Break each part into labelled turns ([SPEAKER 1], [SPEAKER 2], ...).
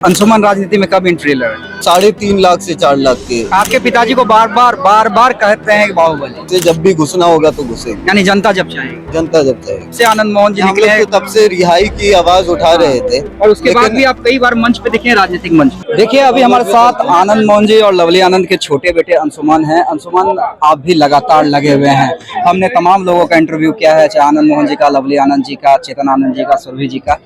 [SPEAKER 1] अंशुमन राजनीति में कब एंट्री ले रहे हैं?
[SPEAKER 2] 3.5 लाख से 4 लाख के।
[SPEAKER 1] आपके पिताजी को बार बार कहते हैं कि बाहुबली
[SPEAKER 2] से जब भी घुसना होगा तो घुसेगी,
[SPEAKER 1] यानी जनता जब चाहेगी।
[SPEAKER 2] जनता जब चाहेगी।
[SPEAKER 1] से आनंद मोहन जी
[SPEAKER 2] हम
[SPEAKER 1] निकले
[SPEAKER 2] लोग
[SPEAKER 1] हैं
[SPEAKER 2] तो तब से रिहाई की आवाज उठा रहे थे
[SPEAKER 1] और उसके बाद भी आप कई बार मंच पे दिखे हैं, राजनीतिक मंच। देखिए अभी हमारे साथ आनंद मोहन जी और लवली आनंद के छोटे बेटे अंशुमन हैं। अंशुमन आप भी लगातार लगे हुए हैं। हमने तमाम लोगों का इंटरव्यू किया है, चाहे आनंद मोहन जी का, लवली आनंद जी का, चेतन आनंद जी का, सुरभि जी का।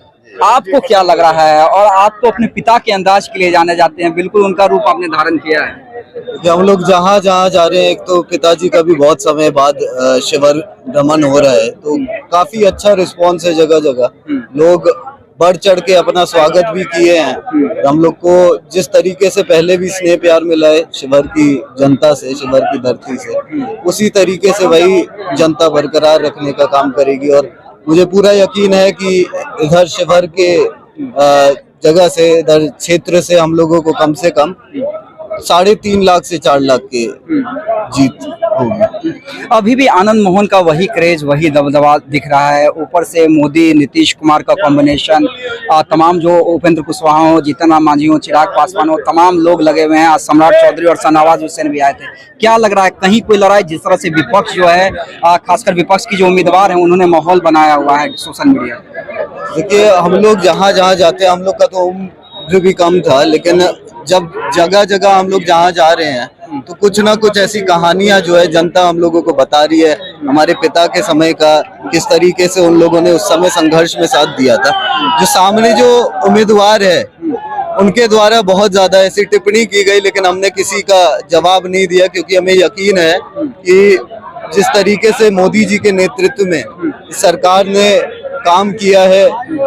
[SPEAKER 1] आपको क्या लग रहा है? और आप तो अपने पिता के अंदाज के लिए जाने जाते हैं, बिल्कुल उनका रूप आपने धारण किया है।
[SPEAKER 2] कि हम लोग जहाँ जहाँ जा रहे हैं, एक तो पिताजी का भी बहुत समय बाद शिविर भ्रमण हो रहा है, तो काफी अच्छा रिस्पॉन्स है। जगह जगह लोग बढ़ चढ़ के अपना स्वागत भी किए हैं। हम लोग को जिस तरीके से पहले भी स्नेह प्यार मिला है शिविर की जनता से, शिविर की धरती से, उसी तरीके से वही जनता बरकरार रखने का काम करेगी। और मुझे पूरा यकीन है कि इधर शिविर के जगह से, इधर क्षेत्र से हम लोगों को कम से कम 3.5 लाख से 4 लाख के जीत होगी।
[SPEAKER 1] अभी भी आनंद मोहन का वही क्रेज, वही दबदबा दिख रहा है। ऊपर से मोदी नीतीश कुमार का कॉम्बिनेशन, तमाम जो उपेंद्र कुशवाहा हो, जीतन राम मांझी हो, चिराग पासवान हो, तमाम लोग लगे हुए हैं। आज सम्राट चौधरी और शाहनवाज हुसैन भी आए थे। क्या लग रहा है, कहीं कोई लड़ाई? जिस तरह से विपक्ष जो है, खासकर विपक्ष की जो उम्मीदवार है, उन्होंने माहौल बनाया हुआ है सोशल मीडिया।
[SPEAKER 2] देखिए हम लोग जहाँ जहाँ जाते हैं, हम लोग का तो उम्र भी कम था, लेकिन जब जगह जगह हम लोग जहाँ जा रहे हैं तो कुछ ना कुछ ऐसी कहानियां जो है जनता हम लोगों को बता रही है। हमारे पिता के समय का, किस तरीके से उन लोगों ने उस समय संघर्ष में साथ दिया था। जो सामने जो उम्मीदवार है उनके द्वारा बहुत ज्यादा ऐसी टिप्पणी की गई, लेकिन हमने किसी का जवाब नहीं दिया, क्योंकि हमें यकीन है कि जिस तरीके से मोदी जी के नेतृत्व में सरकार ने काम किया है,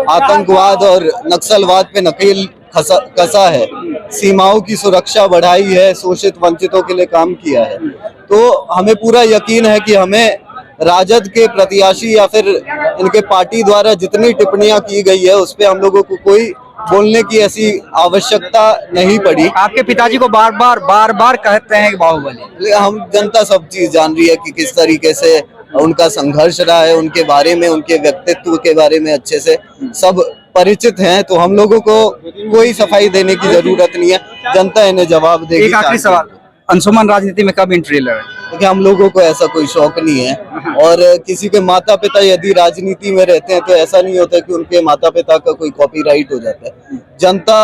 [SPEAKER 2] आतंकवाद और नक्सलवाद पे नकेल कसा है, सीमाओं की सुरक्षा बढ़ाई है, शोषित वंचितों के लिए काम किया है, तो हमें पूरा यकीन है कि हमें राजद के प्रत्याशी या फिर इनके पार्टी द्वारा जितनी टिप्पणियां की गई है उस पे हम लोगों को कोई बोलने की ऐसी आवश्यकता नहीं पड़ी।
[SPEAKER 1] आपके पिताजी को बार बार कहते हैं कि बाहुबली।
[SPEAKER 2] हम जनता सब चीज जान रही है कि किस तरीके से उनका संघर्ष रहा है, उनके बारे में, उनके व्यक्तित्व के बारे में अच्छे से सब परिचित हैं, तो हम लोगों को कोई सफाई देने की जरूरत नहीं है, जनता इन्हें जवाब देगी।
[SPEAKER 1] एक आखिरी सवाल, अंशुमन राजनीति में कब एंट्री ले रहे हैं?
[SPEAKER 2] क्योंकि हम लोगों को ऐसा कोई शौक नहीं है, और किसी के माता पिता यदि राजनीति में रहते हैं तो ऐसा नहीं होता कि उनके माता पिता का कोई कॉपीराइट हो जाता है। जनता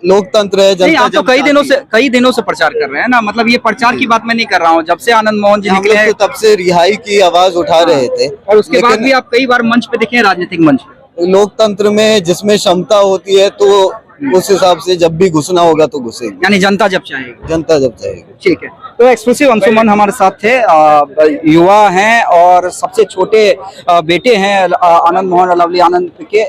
[SPEAKER 2] लोकतंत्र है, जनता।
[SPEAKER 1] आप तो कई दिनों से प्रचार कर रहे हैं ना, मतलब ये प्रचार की बात मैं नहीं कर रहा हूँ। जब से आनंद मोहन जी निकले हैं
[SPEAKER 2] तब से रिहाई की आवाज उठा रहे थे,
[SPEAKER 1] और उसके बाद भी आप कई बार मंच पे दिखे हैं, राजनीतिक मंच पे।
[SPEAKER 2] लोकतंत्र में जिसमें क्षमता होती है तो उस हिसाब से जब भी घुसना होगा तो घुसेगी,
[SPEAKER 1] यानी जनता जब चाहेगी।
[SPEAKER 2] जनता जब चाहेगी।
[SPEAKER 1] ठीक है, तो एक्सक्लूसिव अंशुमन हमारे साथ थे। युवा हैं और सबसे छोटे बेटे हैं आनंद मोहन और लवली आनंद के,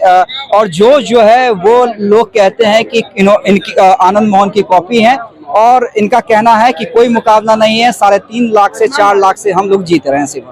[SPEAKER 1] और जो है वो लोग कहते हैं कि इनकी आनंद मोहन की कॉपी है, और इनका कहना है कि कोई मुकाबला नहीं है। 3.5 लाख से 4 लाख से हम लोग जीत रहे हैं सिर्फ।